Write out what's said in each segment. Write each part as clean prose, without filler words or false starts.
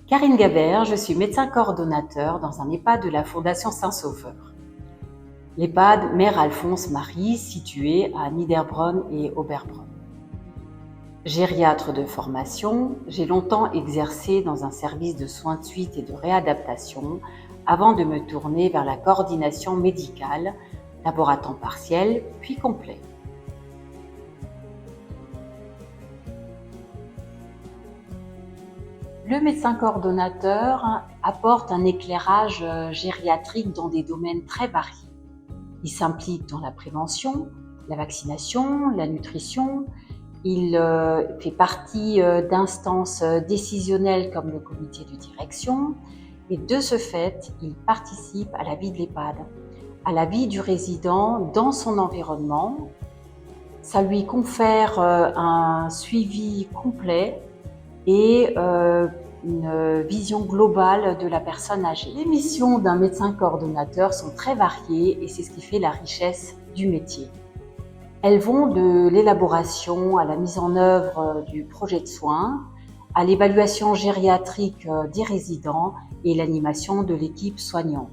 Karine Gabert, je suis médecin coordonnateur dans un EHPAD de la Fondation Saint-Sauveur. L'EHPAD Mère Alphonse Marie, situé à Niederbronn et Oberbronn. Gériatre de formation, j'ai longtemps exercé dans un service de soins de suite et de réadaptation avant de me tourner vers la coordination médicale, d'abord à temps partiel, puis complet. Le médecin coordonnateur apporte un éclairage gériatrique dans des domaines très variés. Il s'implique dans la prévention, la vaccination, la nutrition. Il fait partie d'instances décisionnelles comme le comité de direction. Et de ce fait, il participe à la vie de l'EHPAD, à la vie du résident dans son environnement. Ça lui confère un suivi complet et une vision globale de la personne âgée. Les missions d'un médecin coordonnateur sont très variées et c'est ce qui fait la richesse du métier. Elles vont de l'élaboration à la mise en œuvre du projet de soins, à l'évaluation gériatrique des résidents et l'animation de l'équipe soignante.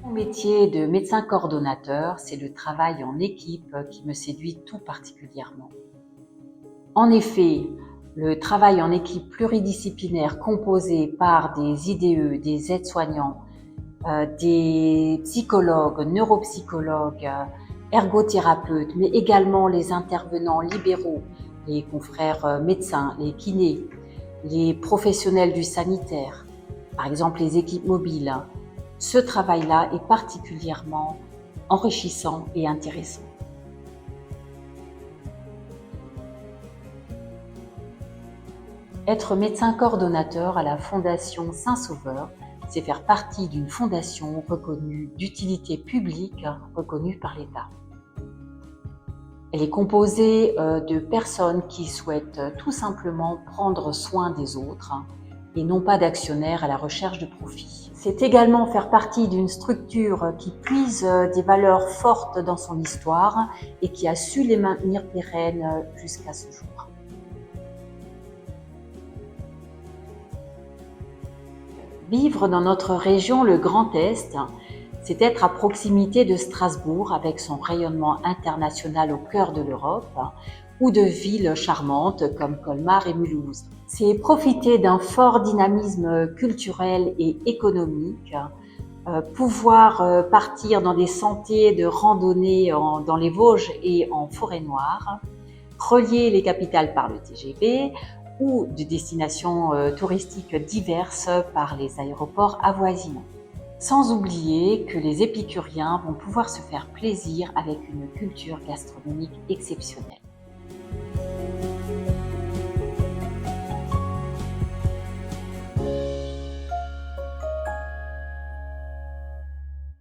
Mon métier de médecin coordonnateur, c'est le travail en équipe qui me séduit tout particulièrement. En effet, le travail en équipe pluridisciplinaire composé par des IDE, des aides-soignants, des psychologues, neuropsychologues, ergothérapeutes, mais également les intervenants libéraux, les confrères médecins, les kinés, les professionnels du sanitaire, par exemple les équipes mobiles. Ce travail-là est particulièrement enrichissant et intéressant. Être médecin coordonnateur à la Fondation Saint-Sauveur, c'est faire partie d'une fondation reconnue d'utilité publique, reconnue par l'État. Elle est composée de personnes qui souhaitent tout simplement prendre soin des autres et non pas d'actionnaires à la recherche de profit. C'est également faire partie d'une structure qui puise des valeurs fortes dans son histoire et qui a su les maintenir pérennes jusqu'à ce jour. Vivre dans notre région, le Grand Est, c'est être à proximité de Strasbourg avec son rayonnement international au cœur de l'Europe ou de villes charmantes comme Colmar et Mulhouse. C'est profiter d'un fort dynamisme culturel et économique, pouvoir partir dans des sentiers de randonnée dans les Vosges et en Forêt-Noire, relier les capitales par le TGV, ou de destinations touristiques diverses par les aéroports avoisinants. Sans oublier que les épicuriens vont pouvoir se faire plaisir avec une culture gastronomique exceptionnelle.